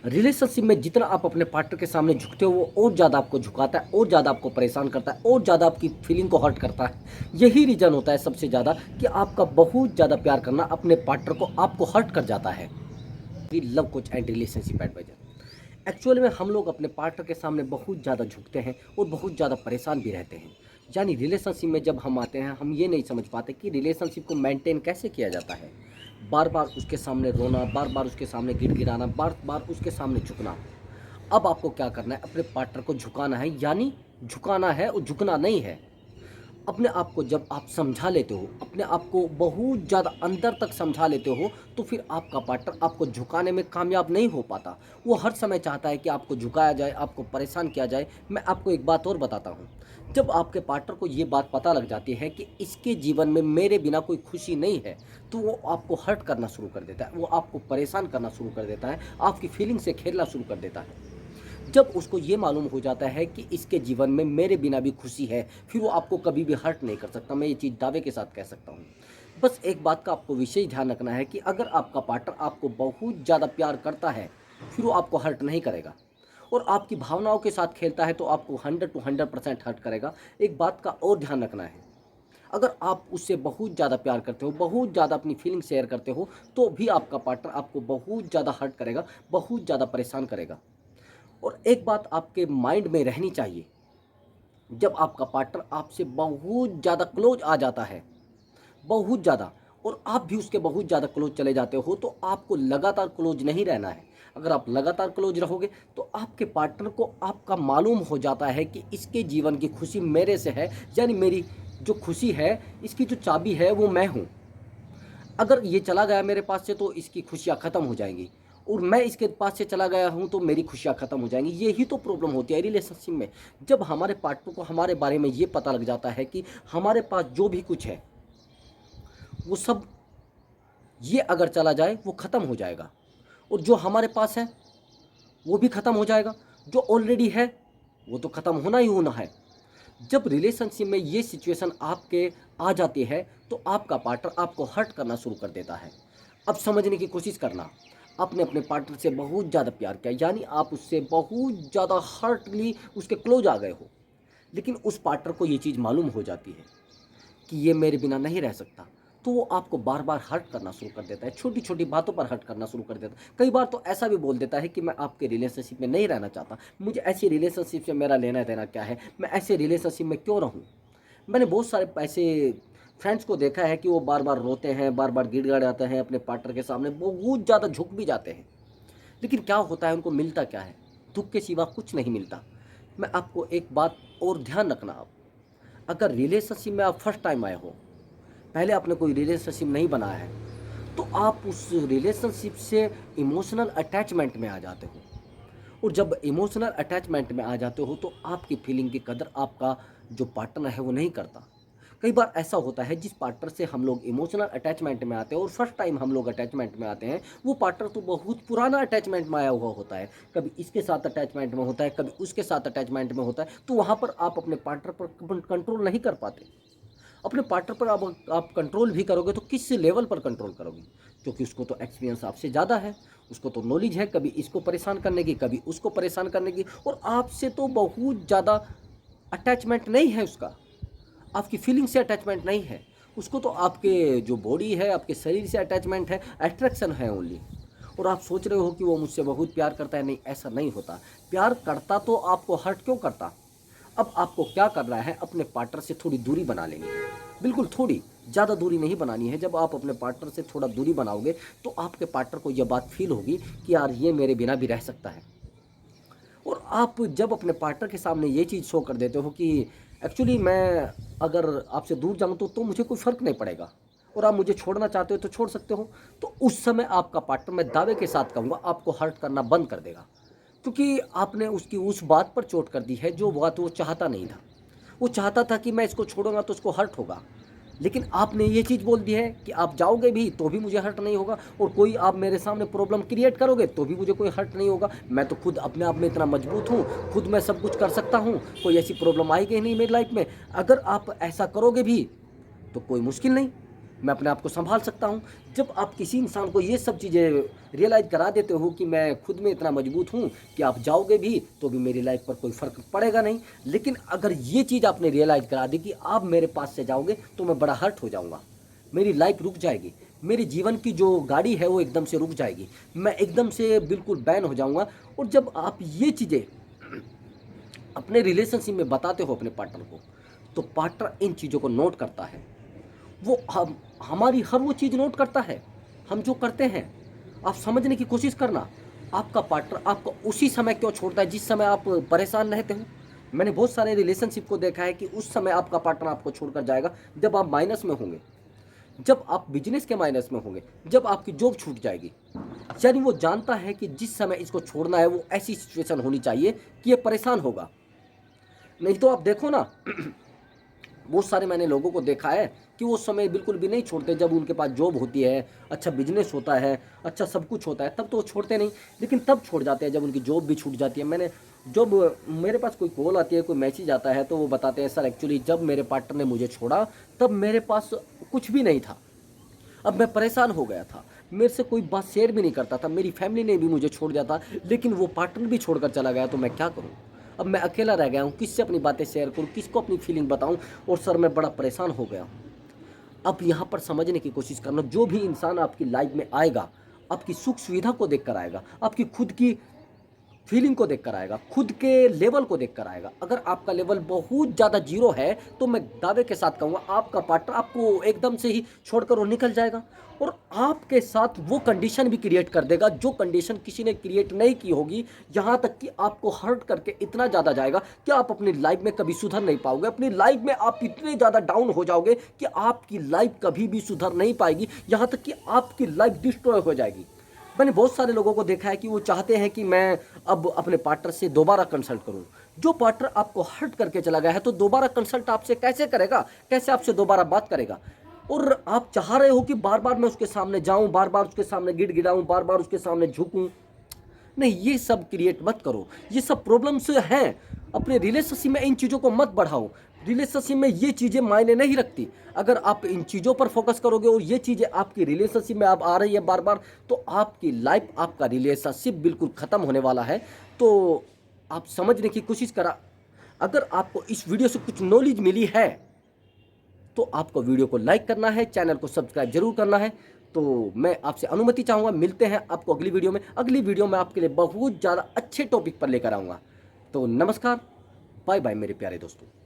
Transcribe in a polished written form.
Relationship में जितना आप अपने पार्टनर के सामने झुकते हो वो और ज़्यादा आपको झुकाता है, और ज़्यादा आपको परेशान करता है, और ज़्यादा आपकी फीलिंग को हर्ट करता है। यही रीज़न होता है सबसे ज़्यादा कि आपका बहुत ज़्यादा प्यार करना अपने पार्टनर को आपको हर्ट कर जाता है। Love coach and relationship adviser. Actual में हम लोग अपने पार्टनर के सामने बहुत ज़्यादा झुकते हैं और बहुत ज़्यादा परेशान भी रहते हैं। यानी रिलेशनशिप में जब हम आते हैं हम ये नहीं समझ पाते कि रिलेशनशिप को मेंटेन कैसे किया जाता है। बार बार उसके सामने रोना, बार बार उसके सामने गिड़गिड़ाना, बार बार उसके सामने झुकना। अब आपको क्या करना है, अपने पार्टनर को झुकाना है, यानी झुकाना है और झुकना नहीं है। अपने आप को जब आप समझा लेते हो, अपने आप को बहुत ज़्यादा अंदर तक समझा लेते हो, तो फिर आपका पार्टनर आपको झुकाने में कामयाब नहीं हो पाता। वो हर समय चाहता है कि आपको झुकाया जाए, आपको परेशान किया जाए। मैं आपको एक बात और बताता हूँ। जब आपके पार्टनर को ये बात पता लग जाती है कि इसके जीवन में मेरे बिना कोई खुशी नहीं है, तो वो आपको हर्ट करना शुरू कर देता है, वो आपको परेशान करना शुरू कर देता है, आपकी फीलिंग से खेलना शुरू कर देता है। जब उसको ये मालूम हो जाता है कि इसके जीवन में मेरे बिना भी खुशी है, फिर वो आपको कभी भी हर्ट नहीं कर सकता। मैं ये चीज़ दावे के साथ कह सकता हूँ। बस एक बात का आपको विशेष ध्यान रखना है कि अगर आपका पार्टनर आपको बहुत ज़्यादा प्यार करता है, फिर वो आपको हर्ट नहीं करेगा, और आपकी भावनाओं के साथ खेलता है तो आपको 100 टू 100% हर्ट करेगा। एक बात का और ध्यान रखना है, अगर आप उससे बहुत ज़्यादा प्यार करते हो, बहुत ज़्यादा अपनी फीलिंग शेयर करते हो, तो भी आपका पार्टनर आपको बहुत ज़्यादा हर्ट करेगा, बहुत ज़्यादा परेशान करेगा। और एक बात आपके माइंड में रहनी चाहिए, जब आपका पार्टनर आपसे बहुत ज़्यादा क्लोज आ जाता है, बहुत ज़्यादा, और आप भी उसके बहुत ज़्यादा क्लोज चले जाते हो, तो आपको लगातार क्लोज नहीं रहना है। अगर आप लगातार क्लोज रहोगे तो आपके पार्टनर को आपका मालूम हो जाता है कि इसके जीवन की खुशी मेरे से है, यानी मेरी जो खुशी है, इसकी जो चाबी है वो मैं हूँ। अगर ये चला गया मेरे पास से तो इसकी खुशियाँ ख़त्म हो जाएंगी, और मैं इसके पास से चला गया हूँ तो मेरी खुशियाँ ख़त्म हो जाएंगी। यही तो प्रॉब्लम होती है रिलेशनशिप में। जब हमारे पार्टनर को हमारे बारे में ये पता लग जाता है कि हमारे पास जो भी कुछ है वो सब, ये अगर चला जाए वो ख़त्म हो जाएगा, और जो हमारे पास है वो भी ख़त्म हो जाएगा, जो ऑलरेडी है वो तो ख़त्म होना ही होना है। जब रिलेशनशिप में ये सिचुएशन आपके आ जाती है तो आपका पार्टनर आपको हर्ट करना शुरू कर देता है। अब समझने की कोशिश करना, आपने अपने पार्टनर से बहुत ज़्यादा प्यार किया, यानी आप उससे बहुत ज़्यादा हर्टली उसके क्लोज आ गए हो, लेकिन उस पार्टनर को ये चीज़ मालूम हो जाती है कि ये मेरे बिना नहीं रह सकता, तो वो आपको बार बार हर्ट करना शुरू कर देता है, छोटी छोटी बातों पर हर्ट करना शुरू कर देता है। कई बार तो ऐसा भी बोल देता है कि मैं आपके रिलेशनशिप में नहीं रहना चाहता, मुझे ऐसी रिलेशनशिप से मेरा लेना देना क्या है, मैं ऐसे रिलेशनशिप में क्यों रहूँ। मैंने बहुत सारे ऐसे फ्रेंड्स को देखा है कि वो बार बार रोते हैं, बार बार गिड़गिड़ाते हैं अपने पार्टनर के सामने, बहुत ज़्यादा झुक भी जाते हैं, लेकिन क्या होता है, उनको मिलता क्या है, दुख के सिवा कुछ नहीं मिलता। मैं आपको एक बात और ध्यान रखना, आप अगर रिलेशनशिप में आप फर्स्ट टाइम आए हो, पहले आपने कोई रिलेशनशिप नहीं बनाया है, तो आप उस रिलेशनशिप से इमोशनल अटैचमेंट में आ जाते हो, और जब इमोशनल अटैचमेंट में आ जाते हो तो आपकी फीलिंग की कदर आपका जो पार्टनर है वो नहीं करता। कई बार ऐसा होता है, जिस पार्टनर से हम लोग इमोशनल अटैचमेंट में आते हैं और फर्स्ट टाइम हम लोग अटैचमेंट में आते हैं, वो पार्टनर तो बहुत पुराना अटैचमेंट में आया हुआ होता है, कभी इसके साथ अटैचमेंट में होता है, कभी उसके साथ अटैचमेंट में होता है, तो वहाँ पर आप अपने पार्टनर पर कंट्रोल नहीं कर पाते। अपने पार्टनर पर आप कंट्रोल भी करोगे तो किस लेवल पर कंट्रोल करोगे, क्योंकि उसको तो एक्सपीरियंस आपसे ज़्यादा है, उसको तो नॉलेज है, कभी इसको परेशान करने की, कभी उसको परेशान करने की, और आपसे तो बहुत ज़्यादा अटैचमेंट नहीं है उसका, आपकी फीलिंग से अटैचमेंट नहीं है उसको, तो आपके जो बॉडी है, आपके शरीर से अटैचमेंट है, अट्रैक्शन है ओनली। और आप सोच रहे हो कि वो मुझसे बहुत प्यार करता है, नहीं, ऐसा नहीं होता। प्यार करता तो आपको हर्ट क्यों करता। अब आपको क्या करना है, अपने पार्टनर से थोड़ी दूरी बना लेनी है, बिल्कुल थोड़ी, ज़्यादा दूरी नहीं बनानी है। जब आप अपने पार्टनर से थोड़ा दूरी बनाओगे तो आपके पार्टनर को यह बात फील होगी कि यार ये मेरे बिना भी रह सकता है। और आप जब अपने पार्टनर के सामने ये चीज़ शो कर देते हो कि एक्चुअली मैं अगर आपसे दूर जाऊँ तो मुझे कोई फ़र्क नहीं पड़ेगा, और आप मुझे छोड़ना चाहते हो तो छोड़ सकते हो, तो उस समय आपका पार्टनर, मैं दावे के साथ कहूँगा, आपको हर्ट करना बंद कर देगा, क्योंकि आपने उसकी उस बात पर चोट कर दी है जो बात वो चाहता नहीं था। वो चाहता था कि मैं इसको छोड़ूंगा तो उसको हर्ट होगा, लेकिन आपने ये चीज़ बोल दी है कि आप जाओगे भी तो भी मुझे हर्ट नहीं होगा, और कोई आप मेरे सामने प्रॉब्लम क्रिएट करोगे तो भी मुझे कोई हर्ट नहीं होगा, मैं तो खुद अपने आप में इतना मजबूत हूँ, खुद मैं सब कुछ कर सकता हूँ, कोई ऐसी प्रॉब्लम आएगी ही नहीं मेरी लाइफ में। अगर आप ऐसा करोगे भी तो कोई मुश्किल नहीं, मैं अपने आप को संभाल सकता हूँ। जब आप किसी इंसान को ये सब चीज़ें रियलाइज़ करा देते हो कि मैं खुद में इतना मजबूत हूँ कि आप जाओगे भी तो भी मेरी लाइफ पर कोई फ़र्क पड़ेगा नहीं, लेकिन अगर ये चीज़ आपने रियलाइज़ करा दी कि आप मेरे पास से जाओगे तो मैं बड़ा हर्ट हो जाऊँगा, मेरी लाइफ रुक जाएगी, मेरी जीवन की जो गाड़ी है वो एकदम से रुक जाएगी, मैं एकदम से बिल्कुल बैन हो जाऊँगा। और जब आप ये चीज़ें अपने रिलेशनशिप में बताते हो अपने पार्टनर को, तो पार्टनर इन चीज़ों को नोट करता है। वो हम हमारी हर वो चीज़ नोट करता है, हम जो करते हैं। आप समझने की कोशिश करना, आपका पार्टनर आपको उसी समय क्यों छोड़ता है जिस समय आप परेशान रहते हो। मैंने बहुत सारे रिलेशनशिप को देखा है कि उस समय आपका पार्टनर आपको छोड़कर जाएगा जब आप माइनस में होंगे, जब आप बिजनेस के माइनस में होंगे, जब आपकी जॉब छूट जाएगी। यानी वो जानता है कि जिस समय इसको छोड़ना है वो ऐसी सिचुएशन होनी चाहिए कि ये परेशान होगा। नहीं तो आप देखो ना, बहुत सारे मैंने लोगों को देखा है कि वो समय बिल्कुल भी नहीं छोड़ते। जब उनके पास जॉब होती है, अच्छा बिजनेस होता है, अच्छा सब कुछ होता है, तब तो वो छोड़ते नहीं, लेकिन तब छोड़ जाते हैं जब उनकी जॉब भी छूट जाती है। मैंने जब मेरे पास कोई कॉल आती है, कोई मैसेज आता है, तो वो बताते हैं सर एक्चुअली जब मेरे पार्टनर ने मुझे छोड़ा तब मेरे पास कुछ भी नहीं था, अब मैं परेशान हो गया था, मेरे से कोई बात शेयर भी नहीं करता था, मेरी फैमिली ने भी मुझे छोड़ दिया था, लेकिन वो पार्टनर भी छोड़कर चला गया, तो मैं क्या करूँ। अब मैं अकेला रह गया हूँ, किससे अपनी बातें शेयर करूँ, किसको अपनी फीलिंग बताऊँ। और सर मैं बड़ा परेशान हो गया हूँ। अब यहाँ पर समझने की कोशिश करना, जो भी इंसान आपकी लाइफ में आएगा, आपकी सुख सुविधा को देख कर आएगा, आपकी खुद की फीलिंग को देखकर आएगा, खुद के लेवल को देखकर आएगा। अगर आपका लेवल बहुत ज़्यादा जीरो है तो मैं दावे के साथ कहूँगा आपका पार्टनर आपको एकदम से ही छोड़कर वो निकल जाएगा, और आपके साथ वो कंडीशन भी क्रिएट कर देगा जो कंडीशन किसी ने क्रिएट नहीं की होगी। यहाँ तक कि आपको हर्ट करके इतना ज़्यादा जाएगा कि आप अपनी लाइफ में कभी सुधर नहीं पाओगे। अपनी लाइफ में आप इतने ज़्यादा डाउन हो जाओगे कि आपकी लाइफ कभी भी सुधर नहीं पाएगी, यहाँ तक कि आपकी लाइफ डिस्ट्रॉय हो जाएगी। मैंने बहुत सारे लोगों को देखा है कि वो चाहते हैं कि मैं अब अपने पार्टनर से दोबारा कंसल्ट करूं। जो पार्टनर आपको हर्ट करके चला गया है तो दोबारा कंसल्ट आपसे कैसे करेगा, कैसे आपसे दोबारा बात करेगा। और आप चाह रहे हो कि बार बार मैं उसके सामने जाऊं, बार बार उसके सामने गिड़गिड़ाऊं, बार बार उसके सामने झुकूं। नहीं, ये सब क्रिएट मत करो, ये सब प्रॉब्लम्स हैं। अपने रिलेशनशिप में इन चीज़ों को मत बढ़ाओ। रिलेशनशिप में ये चीज़ें मायने नहीं रखती। अगर आप इन चीज़ों पर फोकस करोगे और ये चीज़ें आपकी रिलेशनशिप में आप आ रही है बार बार, तो आपकी लाइफ, आपका रिलेशनशिप बिल्कुल ख़त्म होने वाला है। तो आप समझने की कोशिश करा। अगर आपको इस वीडियो से कुछ नॉलेज मिली है तो आपको वीडियो को लाइक करना है, चैनल को सब्सक्राइब जरूर करना है। तो मैं आपसे अनुमति चाहूँगा, मिलते हैं आपको अगली वीडियो में। अगली वीडियो में आपके लिए बहुत ज़्यादा अच्छे टॉपिक पर लेकर आऊँगा। तो नमस्कार, बाय बाय मेरे प्यारे दोस्तों।